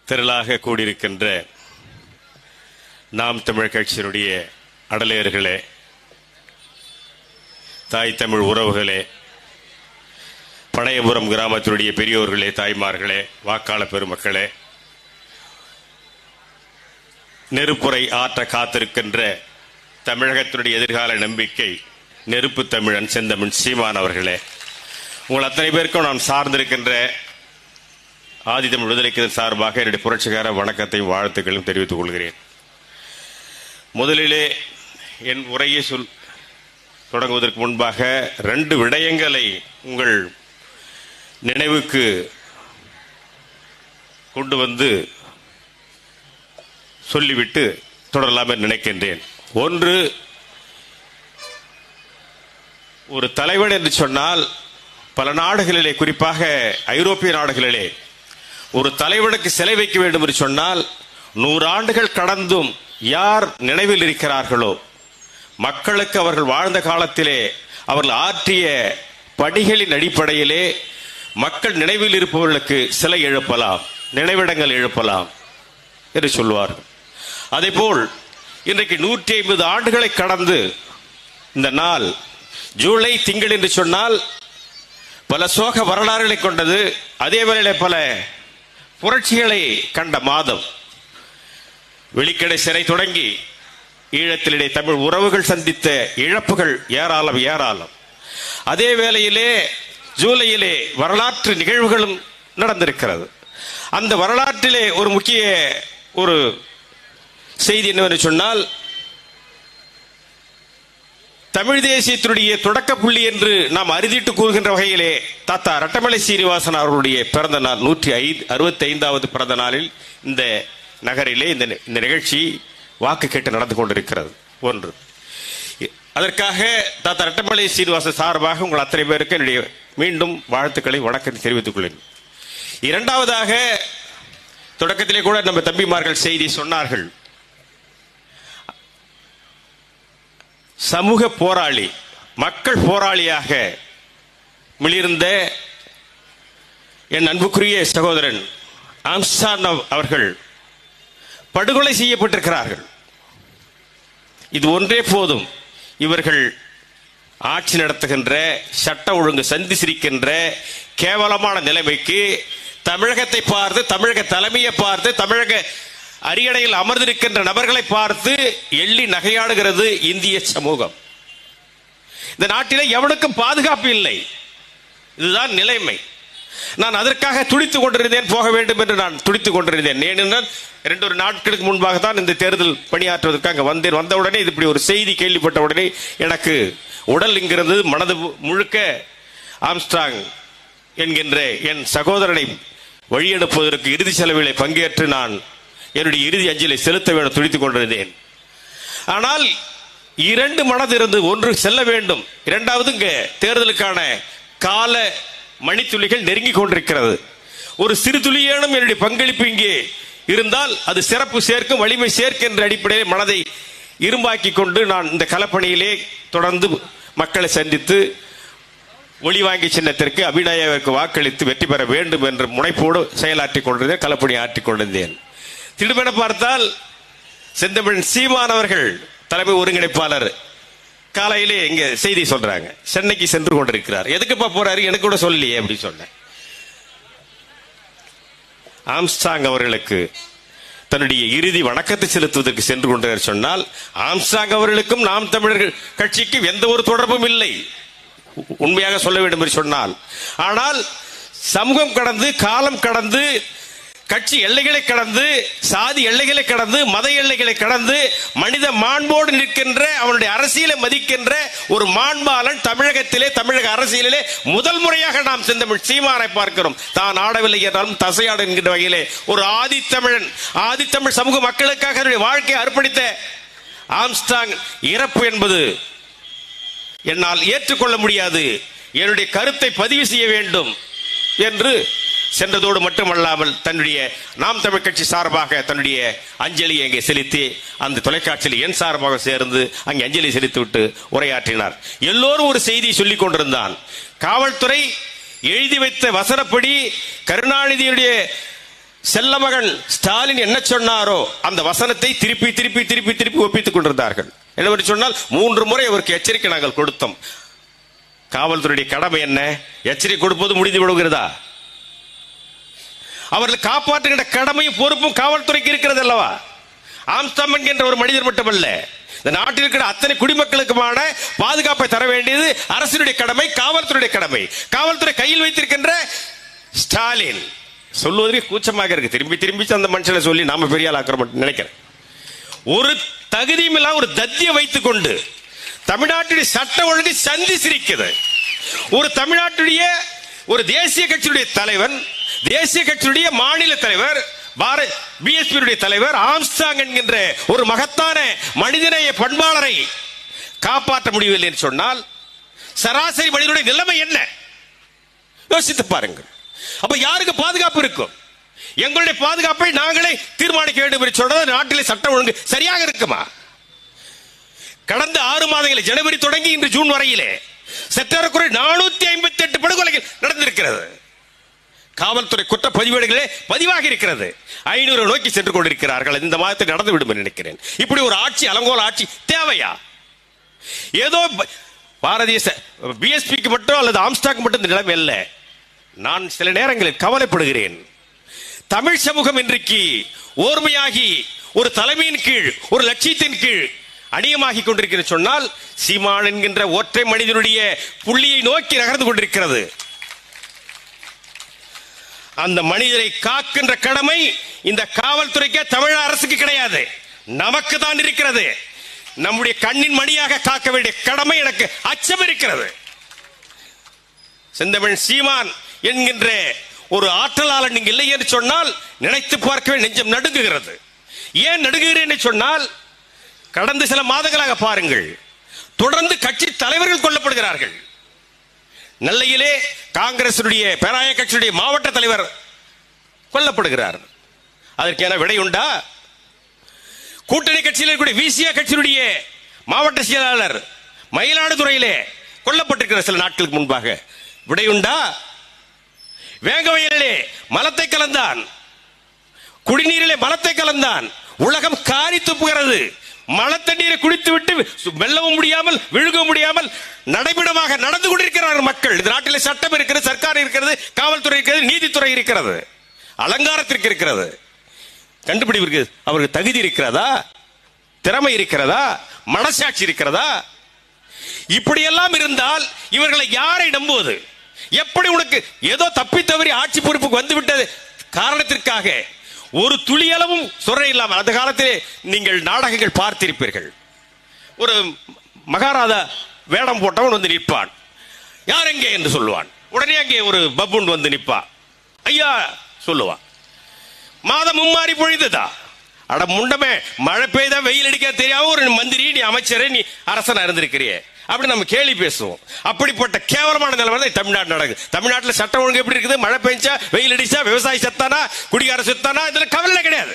திரளாக கூடியிருக்கின்ற நாம் தமிழ் கட்சியினுடைய அடலேயர்களே, தாய் தமிழ் உறவுகளே, பனையபுரம் கிராமத்தினுடைய பெரியோர்களே, தாய்மார்களே, வாக்காளர் பெருமக்களே, நெருப்புரை ஆற்ற காத்திருக்கின்ற தமிழகத்தினுடைய எதிர்கால நம்பிக்கை நெருப்பு தமிழன் செந்தமிழ் சீமான் அவர்களே, உங்கள் அத்தனை பேருக்கும் நான் சார்ந்திருக்கின்ற ஆதித்தமிழ் விடுதலைக்கு சார்பாக என்னுடைய புரட்சிகர வணக்கத்தையும் வாழ்த்துக்களையும் தெரிவித்துக் கொள்கிறேன். முதலிலே என் உரையை தொடங்குவதற்கு முன்பாக 2 விடயங்களை உங்கள் நினைவுக்கு கொண்டு வந்து சொல்லிவிட்டு தொடரலாம் என்று நினைக்கின்றேன். ஒன்று, ஒரு தலைவன் என்று சொன்னால் பல நாடுகளிலே, குறிப்பாக ஐரோப்பிய நாடுகளிலே, ஒரு தலைவனுக்கு சிலை வைக்க வேண்டும் என்று சொன்னால் 100 ஆண்டுகள் கடந்தும் யார் நினைவில் இருக்கிறார்களோ, மக்களுக்கு அவர்கள் வாழ்ந்த காலத்திலே அவர்கள் ஆற்றிய பணிகளின் அடிப்படையிலே மக்கள் நினைவில் இருப்பவர்களுக்கு சிலை எழுப்பலாம், நினைவிடங்கள் எழுப்பலாம் என்று சொல்வார்கள். அதேபோல் இன்றைக்கு 150 ஆண்டுகளை கடந்து இந்த நாள் ஜூலை திங்கள் என்று சொன்னால் பல சோக வரலாறுகளை கொண்டது, அதே வேளையிலே பல புரட்சிகளை கண்ட மாதம். வெளிக்கடை சிறை தொடங்கி ஈழத்திலே தமிழ் உறவுகள் சந்தித்த இழப்புகள் ஏராளம் ஏராளம். அதே வேளையிலே ஜூலையிலே வரலாற்று நிகழ்வுகளும் நடந்திருக்கிறது. அந்த வரலாற்றிலே ஒரு முக்கிய ஒரு செய்தி என்னவென்று சொன்னால், தமிழ் தேசியத்தினுடைய தொடக்க புள்ளி என்று நாம் அறுதிட்டு கூறுகின்ற வகையிலே தாத்தா ரட்டமலை சீனிவாசன் அவர்களுடைய பிறந்த நாள் 165வது பிறந்த நாளில் இந்த நகரிலே இந்த நிகழ்ச்சி வாக்கு கேட்டு நடந்து கொண்டிருக்கிறது. ஒன்று, அதற்காக தாத்தா ரட்டமலை சீனிவாசன் சார்பாக உங்கள் அத்தனை பேருக்கு என்னுடைய மீண்டும் வாழ்த்துக்களை வணக்கத்தை தெரிவித்துக் கொள்கிறேன். இரண்டாவதாக, தொடக்கத்திலே கூட நம்ம தம்பிமார்கள் செய்தி சொன்னார்கள். சமூக போராளி, மக்கள் போராளியாக மிளிர்ந்த என் அன்புக்குரிய சகோதரன் ஆம்ஸ்ட்ராங் அவர்கள் படுகொலை செய்யப்பட்டிருக்கிறார்கள். இது ஒன்றே போதும். இவர்கள் ஆட்சி நடத்துகின்ற, சட்ட ஒழுங்கு சந்தி சிரிக்கின்ற கேவலமான நிலைமைக்கு தமிழகத்தை பார்த்து, தமிழக தலைமையை பார்த்து, தமிழக அரியணையில் அமர்ந்திருக்கின்ற நபர்களை பார்த்து எள்ளி நகையாடுகிறது இந்திய சமூகம். இந்த நாட்டிலே எவனுக்கும் பாதுகாப்பு இல்லை. இதுதான் நிலைமை. நான் அதற்காக துடித்துக் கொண்டிருந்தேன், போக வேண்டும் என்று நான் துடித்துக் கொண்டிருந்தேன். ஏனென்றால் 2 நாட்களுக்கு முன்பாக தான் இந்த தேர்தல் பணியாற்றுவதற்காக வந்தேன். வந்தவுடனே இப்படி ஒரு செய்தி கேள்விப்பட்ட உடனே எனக்கு உடல் இங்கிருந்து மனது முழுக்க ஆம்ஸ்ட்ராங் என்கின்ற என் சகோதரனை வழியெடுப்பதற்கு இறுதி செலவிலே பங்கேற்று நான் என்னுடைய இறுதி அஞ்சலை செலுத்த வேண்டும் துடித்துக் கொண்டிருந்தேன். ஆனால் 2 மனது இருந்து, ஒன்று செல்ல வேண்டும், இரண்டாவது இங்க தேர்தலுக்கான கால மணித்துளிகள் நெருங்கி கொண்டிருக்கிறது. ஒரு சிறு துளியேனும் என்னுடைய பங்களிப்பு இங்கே இருந்தால் அது சிறப்பு சேர்க்கும், வலிமை சேர்க்கும் என்ற அடிப்படையில் மனதை இரும்பாக்கி கொண்டு நான் இந்த களப்பணியிலே தொடர்ந்து மக்களை சந்தித்து ஒளிவாங்கி சின்னத்திற்கு அபிநயாவிற்கு வாக்களித்து வெற்றி பெற வேண்டும் என்ற முனைப்போடு செயலாற்றிக் கொண்டிருந்தேன், களப்பணி ஆற்றிக் கொண்டிருந்தேன். திடுமென பார்த்தால் செந்தமிழ் சீமான் அவர்கள் தலைமை ஒருங்கிணைப்பாளர் காலையிலே இங்க செய்தி சொல்றாங்க, சென்னைக்கு சென்று கொண்டிருக்கிறார். எதுக்குப்பா போறாரு, எனக்கு கூட சொல்லலையே அப்படி சொன்னேன். ஆம்ஸ்ட்ராங் அவர்களுக்கு தன்னுடைய இறுதி வணக்கத்தை செலுத்துவதற்கு சென்று கொண்டிருக்கிறார் சொன்னால், ஆம்ஸ்ட்ராங் அவர்களுக்கும் நாம் தமிழர்கள் கட்சிக்கும் எந்த ஒரு தொடர்பும் இல்லை, உண்மையாக சொல்ல வேண்டும் என்று சொன்னால். ஆனால் சமூகம் கடந்து, காலம் கடந்து, கட்சி எல்லைகளை கடந்து, சாதி எல்லைகளை கடந்து, மத எல்லைகளை கடந்து மனித மாண்போடு நிற்கின்ற, அவனுடைய அரசியலை மதிக்கின்ற ஒரு மாண்பாளன் தமிழகத்திலே, தமிழக அரசியலிலே முதல் முறையாக நாம் செந்தமிழ் சீமானை பார்க்கிறோம். தான் ஆடவில்லை என்றாலும் தசையாடு என்கின்ற வகையிலே ஒரு ஆதித்தமிழன், ஆதித்தமிழ் சமூக மக்களுக்காக வாழ்க்கையை அர்ப்பணித்த ஆம்ஸ்ட்ராங் இறப்பு என்பது என்னால் ஏற்றுக்கொள்ள முடியாது, என்னுடைய கருத்தை பதிவு செய்ய வேண்டும் என்று சென்றதோடு மட்டுமல்லாமல் தன்னுடைய நாம் தமிழ் கட்சி சார்பாக தன்னுடைய அஞ்சலி அங்கே செலுத்தி அந்த தொலைக்காட்சியில் என் சார்பாக சேர்ந்து அங்கே அஞ்சலி செலுத்திவிட்டு உரையாற்றினார். எல்லோரும் ஒரு செய்தி சொல்லிக் கொண்டிருந்தான். காவல்துறை எழுதி வைத்த வசனப்படி கருணாநிதியுடைய செல்லமகன் ஸ்டாலின் என்ன சொன்னாரோ அந்த வசனத்தை திருப்பி திருப்பி திருப்பி திருப்பி ஒப்பித்துக் கொண்டிருந்தார்கள். என்ன சொன்னால் 3 முறை அவருக்கு எச்சரிக்கை நாங்கள் கொடுத்தோம். காவல்துறையுடைய கடமை என்ன? எச்சரிக்கை கொடுப்பது முடிந்து விடுகிறதா? அவர்களை காப்பாற்றுகின்ற கடமையும் பொறுப்பும் காவல்துறைக்கு இருக்கிறது அல்லவா? ஆம்ஸ்டாங் என்கின்ற ஒரு மனிதர் மட்டுமல்ல, இந்த நாட்டில் இருக்கிற அத்தனை குடிமக்களுக்குமான பாதுகாப்பை தர வேண்டியது அரசினுடைய கடமை, காவல்துறையுடைய கடமை. காவல்துறை கையில் வைத்திருக்கின்ற ஸ்டாலின் சொல்வதற்கு கூச்சமாக இருக்கு. திரும்பி திரும்பி அந்த மனுஷனை சொல்லி நாம பெரிய ஆள் ஆக்கிரமம் நினைக்கிறேன். ஒரு தகுதியும் இல்லாம ஒரு தத்தியை வைத்துக் கொண்டு தமிழ்நாட்டுடைய சட்ட ஒழுங்கை சந்தி சிரிக்குது. ஒரு தமிழ்நாட்டுடைய ஒரு தேசிய கட்சியுடைய தலைவன், தேசிய கட்சியுடைய மாநில தலைவர், பிஎஸ்பி தலைவர் ஆம்ஸ்டாங் என்கின்ற ஒரு மகத்தான மனிதநேய பண்பாளரை காப்பாற்ற முடியவில்லை என்று சொன்னால் சராசரி மனிதனுடைய நிலைமை என்ன? யோசித்து பாருங்கள். அப்ப யாருக்கு பாதுகாப்பு இருக்கும்? எங்களுடைய பாதுகாப்பை நாங்களே தீர்மானிக்க வேண்டும் என்று சொன்னது நாட்டிலே சட்டம் ஒழுங்கு சரியாக இருக்குமா? கடந்த 6 மாதங்களில் ஜனவரி தொடங்கி இன்று ஜூன் வரையிலே சற்றேறக்குறை 458 படுகொலைகள் நடந்திருக்கிறது. காவல்துறை குற்ற பதிவேடுகளே பதிவாக இருக்கிறது. 500 நோக்கி சென்று கொண்டிருக்கிறார்கள். இந்த மாதத்தில் நடந்துவிடும் என்று நினைக்கிறேன். இப்படி ஒரு ஆட்சி, அலங்கோல ஆட்சி தேவையா? ஏதோ பாரதிய பிஎஸ்பிக்கு மட்டும் அல்லது ஆம்ஸ்டாங் மட்டும் இந்த நிலைமை அல்ல. நான் சில நேரங்களில் கவலைப்படுகிறேன். தமிழ் சமூகம் இன்றைக்கு ஓர்மையாகி ஒரு தலைமையின் கீழ், ஒரு லட்சியத்தின் கீழ் அணியமாகி கொண்டிருக்கிறது சொன்னால் சீமான் என்கின்ற ஒற்றை மனிதனுடைய புள்ளியை நோக்கி நகர்ந்து கொண்டிருக்கிறது. அந்த மனிதரை காக்கின்ற கடமை இந்த காவல்துறைக்கு, தமிழக அரசுக்கு கிடையாது, நமக்கு தான் இருக்கிறது. நம்முடைய கண்ணின் மணியாக காக்க வேண்டிய கடமை எனக்கு அச்சம் இருக்கிறது. செந்தமிழ் சீமான் என்கின்ற ஒரு ஆற்றலாளன் நீங்க இல்லை என்று சொன்னால் நினைத்து பார்க்கவே நெஞ்சம் நடுங்குகிறது. ஏன் நடுங்குகிறேன் சொன்னால் கடந்த சில மாதங்களாக பாருங்கள், தொடர்ந்து கட்சி தலைவர்கள் கொல்லப்படுகிறார்கள். நெல்லையிலே காங்கிரஸ் பேராய கட்சியுடைய மாவட்ட தலைவர் கொல்லப்படுகிறார். அதற்கு என்ன விடை உண்டா? கூட்டணி கட்சியில் இருக்கக்கூடிய விசியா கட்சியுடைய மாவட்ட செயலாளர் மயிலாடுதுறையிலே கொல்லப்பட்டிருக்கிறார் சில நாட்களுக்கு முன்பாக. விடை உண்டா? வேங்கவயலிலே மலத்தை கலந்தான், குடிநீரிலே மலத்தை கலந்தான். உலகம் காரி துப்புகிறது. மழை தண்ணீரை குடித்து விட்டு வெல்லவும் முடியாமல், விழுகவும் முடியாமல் நடைபெறமாக நடந்து கொண்டிருக்கிறார்கள் மக்கள். இந்த நாட்டிலே சட்டம் இருக்கிறது, சர்க்கார் இருக்கிறது, காவல்துறை இருக்கிறது, நீதித்துறை இருக்கிறது, அலங்காரத்திற்கு இருக்கிறது. கண்டுபிடிப்பு அவருக்கு தகுதி இருக்கிறதா? திறமை இருக்கிறதா? மனசாட்சி இருக்கிறதா? இப்படியெல்லாம் இருந்தால் இவர்களை யாரை நம்புவது? எப்படி உனக்கு ஏதோ தப்பி தவறி ஆட்சி பொறுப்புக்கு வந்துவிட்டது காரணத்திற்காக ஒரு துளியளவும் சொல்ற இல்லாமல், அந்த காலத்திலே நீங்கள் நாடகங்கள் பார்த்திருப்பீர்கள். ஒரு மகாராஜா வேடம் போட்டவன் வந்து நிற்பான். யார் எங்கே என்று சொல்லுவான். உடனே அங்கே ஒரு பப்புன் வந்து நிற்பான். ஐயா சொல்லுவான். மாதம் மும்மாறி பொழிந்ததா? அட முண்டமே, மழை பெய்தா வெயில் அடிக்க தெரியாம ஒரு மந்திரி, நீ அமைச்சரே, நீ அரசனா இருந்திருக்கிறியே அப்படி நம்ம கேள்வி பேசுவோம். அப்படிப்பட்ட கேவலமான நிலைமை தான் தமிழ்நாடு நடக்குது. தமிழ்நாட்டில் சட்டம் ஒழுங்கு எப்படி இருக்குது? மழை பெஞ்சா, வெயில் அடிச்சா, விவசாயி செத்தானா, குடிகார செத்தானா, இதுல கவலை கிடையாது.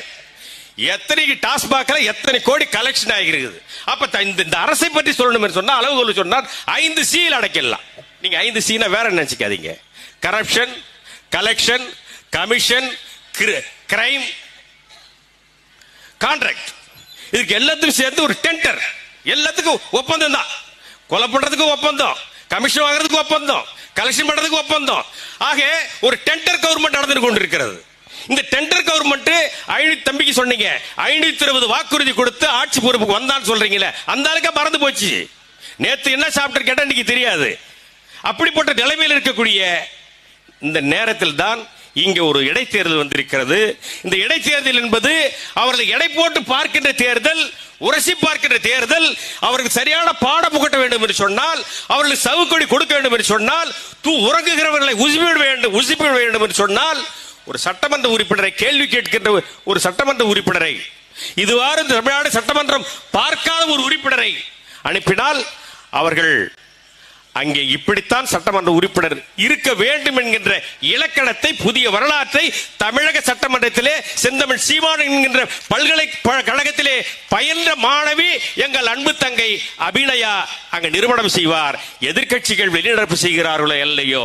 எத்தனை டாஸ்மாக்ல எத்தனை கோடி கலெக்ஷன் ஆகிருக்குது. அப்ப இந்த அரசை பற்றி சொல்லணும் சொன்னா அளவுகோல் சொன்னால் 5 சீல் அடைக்கலாம். நீங்க 5 சீனா வேற நினைச்சுக்காதீங்க. Corruption, collection, commission, crime, contract. இதுக்கு எல்லாத்துக்கும் சேர்ந்து ஒரு டெண்டர். எல்லாத்துக்கும் ஒப்பந்தம் தான். கொலை பண்றதுக்கு ஒப்பந்தம், கமிஷன் வாங்குறதுக்கு ஒப்பந்தம், கலெக்ஷன் பண்றதுக்கு ஒப்பந்தம். ஆக ஒரு டெண்டர் கவர்மெண்ட் நடந்து கொண்டிருக்கிறது. இந்த டெண்டர் கவர்மெண்ட் தம்பிக்கு சொன்னீங்க 520 வாக்குறுதி கொடுத்து ஆட்சி பொறுப்புக்கு வந்தான்னு சொல்றீங்களே, அந்த ஆளுக்கு மறந்து போச்சு. நேத்து என்ன சாப்பிட்டு கேட்டா இன்னைக்கு தெரியாது. அப்படிப்பட்ட நிலைமையில் இருக்கக்கூடிய இந்த நேரத்தில் தான் இங்க ஒரு இடைத்தேர்தல் வந்திருக்கிறது. இந்த இடைத்தேர்தல் என்பது அவர்கள் எடை போட்டு பார்க்கின்ற தேர்தல், உரசி பார்க்கின்ற தேர்தல். அவருக்கு சரியான பாடம் புகட்ட வேண்டும் என்று சொன்னால், அவர்களுக்கு சவுக்கொடி கொடுக்க வேண்டும் என்று சொன்னால், உறங்குகிறவர்களை உசுப்பிட வேண்டும் என்று சொன்னால், ஒரு சட்டமன்ற உறுப்பினரை கேள்வி கேட்கின்ற ஒரு சட்டமன்ற உறுப்பினரை, இதுவாறு தமிழ்நாடு சட்டமன்றம் பார்க்காத ஒரு உறுப்பினரை அனுப்பினால் அவர்கள் அங்கே இப்படித்தான் சட்டமன்ற உறுப்பினர் இருக்க வேண்டும் என்கின்ற இலக்கணத்தை, புதிய வரலாற்றை தமிழக சட்டமன்றத்திலே செந்தமிழ் சீமான் என்கின்ற பல்கலைக்கழகத்திலே பயின்ற மாணவி எங்கள் அன்பு தங்கை அபிநயா அங்கு நிறுவனம் செய்வார். எதிர்க்கட்சிகள் வெளிநடப்பு செய்கிறார்களோ இல்லையோ,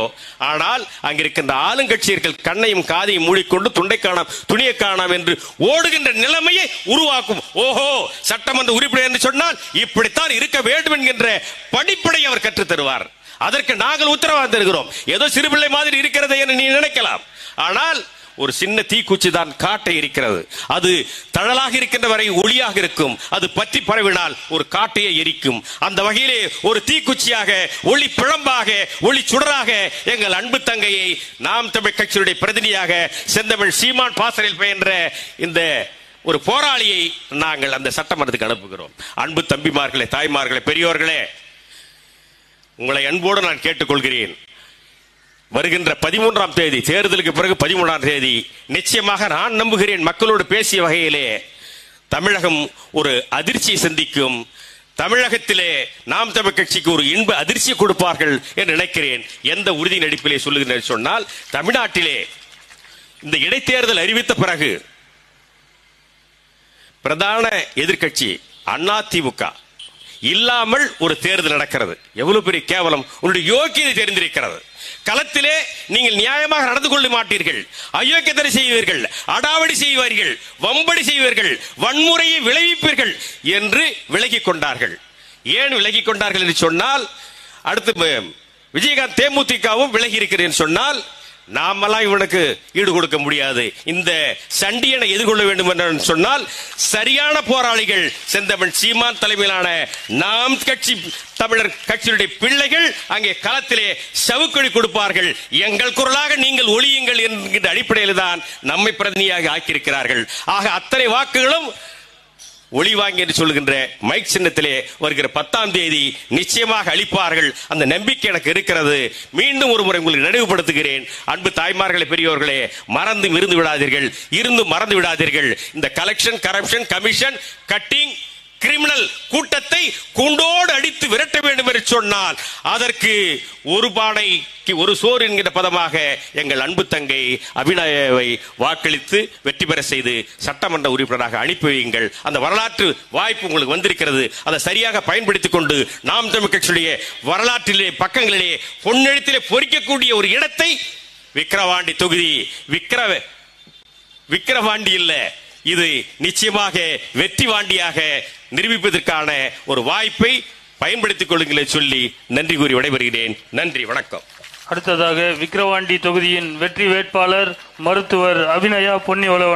ஆனால் அங்கிருக்கின்ற ஆளுங்கட்சியர்கள் கண்ணையும் காதையும் மூடிக்கொண்டு துண்டை காணாம் துணியை காணாம் என்று ஓடுகின்ற நிலைமையை உருவாக்கும். ஓஹோ, சட்டமன்ற உறுப்பினர் என்று சொன்னால் இப்படித்தான் இருக்க வேண்டும் என்கின்ற படிப்படை அவர் கற்றுத் தருவார். அதற்கு நாங்கள் உத்தரவாதம் தருகிறோம். ஏதோ சிறுபிள்ளை மாதிரி இருக்கிறது என்று நீ நினைக்கலாம். ஆனால் ஒரு சின்ன தீக்குச்சி தான் காட்டை இருக்கிறது. அது தழலாக இருக்கின்ற வரை ஒளியாக இருக்கும். அது பற்றி பரவினால் ஒரு காட்டையை எரிக்கும். அந்த வகையிலே ஒரு தீக்குச்சியாக, ஒளி பிழம்பாக, ஒளி சுடராக எங்கள் அன்பு தங்கையை நாம் தமிழ் கட்சியுடைய பிரதிநிதியாக செந்தமிழ் சீமான் பாசறையில் பயின்ற இந்த ஒரு போராளியை நாங்கள் அந்த சட்டமன்றத்துக்கு அனுப்புகிறோம். அன்பு தம்பிமார்களே, தாய்மார்களே, பெரியோர்களே, உங்களை அன்போடு நான் கேட்டுக்கொள்கிறேன். வருகின்ற 13ஆம் தேதி, தேர்தலுக்கு பிறகு 13ஆம் தேதி நிச்சயமாக நான் நம்புகிறேன் மக்களோடு பேசிய வகையிலே தமிழகம் ஒரு அதிர்ச்சியை சந்திக்கும். தமிழகத்திலே நாம் தமிழ் கட்சிக்கு ஒரு இன்ப அதிர்ச்சியை கொடுப்பார்கள் என்று நினைக்கிறேன். எந்த உறுதியின் அடிப்பிலே சொல்லுகிறேன் சொன்னால், தமிழ்நாட்டிலே இந்த இடைத்தேர்தல் அறிவித்த பிறகு பிரதான எதிர்க்கட்சி அதிமுக இல்லாமல் ஒரு தேர்தல் நடக்கிறது. எவ்வளவு பெரிய கேவலம்! உங்களுடைய யோக்கியதை தெரிந்திருக்கிறது. களத்திலே நீங்கள் நியாயமாக நடந்து கொள்ள மாட்டீர்கள், அயோக்கியத்தை செய்வீர்கள், அடாவடி செய்வார்கள், வம்படி செய்வீர்கள், வன்முறையை விளைவிப்பீர்கள் என்று விலகிக் கொண்டார்கள். ஏன் விலகிக் கொண்டார்கள் என்று சொன்னால், அடுத்து விஜயகாந்த் தேமுதிகவும் விலகி இருக்கிறேன் சொன்னால், நாமெல்லாம் இவனுக்கு ஈடு கொடுக்க முடியாது, இந்த சண்டியனை எதிர்கொள்ள வேண்டும் என்று சொன்னால் சரியான போராளிகள் செந்தமிழ் சீமான் தலைமையிலான நாம் கட்சி தமிழர் கட்சியுடைய பிள்ளைகள் அங்கே களத்திலே சவுக்கொடி கொடுப்பார்கள். எங்கள் குரலாக நீங்கள் ஒளியுங்கள் என்கின்ற அடிப்படையில் தான் நம்மை பிரதிநிதியாக ஆக்கியிருக்கிறார்கள். ஆக அத்தனை வாக்குகளும் ஒளி வாங்கி என்று சொல்லுகின்ற மைக் சின்னத்திலே வருகிற 10ஆம் தேதி நிச்சயமாக அளிப்பார்கள். அந்த நம்பிக்கை எனக்கு இருக்கிறது. மீண்டும் ஒரு முறை உங்களுக்கு நினைவுபடுத்துகிறேன். அன்பு தாய்மார்களே, பெரியோர்களே, மறந்து இருந்து விடாதீர்கள், இருந்து மறந்து விடாதீர்கள். இந்த collection, corruption, commission, cutting, criminal கூட்டத்தை கூண்டோடு அடித்து விரட்ட வேண்டும் என்று சொன்னால் அதற்கு ஒரு பானைக்கு ஒரு சோறு என்கிற பதமாக எங்கள் அன்பு தங்கை அபிநயாவை வாக்களித்து வெற்றி பெற செய்து சட்டமன்ற உறுப்பினராக அனுப்பி வையுங்கள். அந்த வரலாற்று வாய்ப்பு உங்களுக்கு வந்திருக்கிறது. அதை சரியாக பயன்படுத்திக் கொண்டு நாம் தமிழ் கட்சியுடைய வரலாற்றிலே பக்கங்களிலே பொன்னெழுத்திலே பொறிக்கக்கூடிய ஒரு இடத்தை விக்கிரவாண்டி தொகுதி, விக்கிரவாண்டி இல்ல, இது நிச்சயமாக வெற்றி வாண்டியாக நிரூபிப்பதற்கான ஒரு வாய்ப்பை பயன்படுத்திக் கொள்ளுங்கள் சொல்லி நன்றி கூறி விடைபெறுகிறேன். நன்றி, வணக்கம். அடுத்ததாக விக்கிரவாண்டி தொகுதியின் வெற்றி வேட்பாளர் மருத்துவர் அபிநயா பொன்னிவளவன்.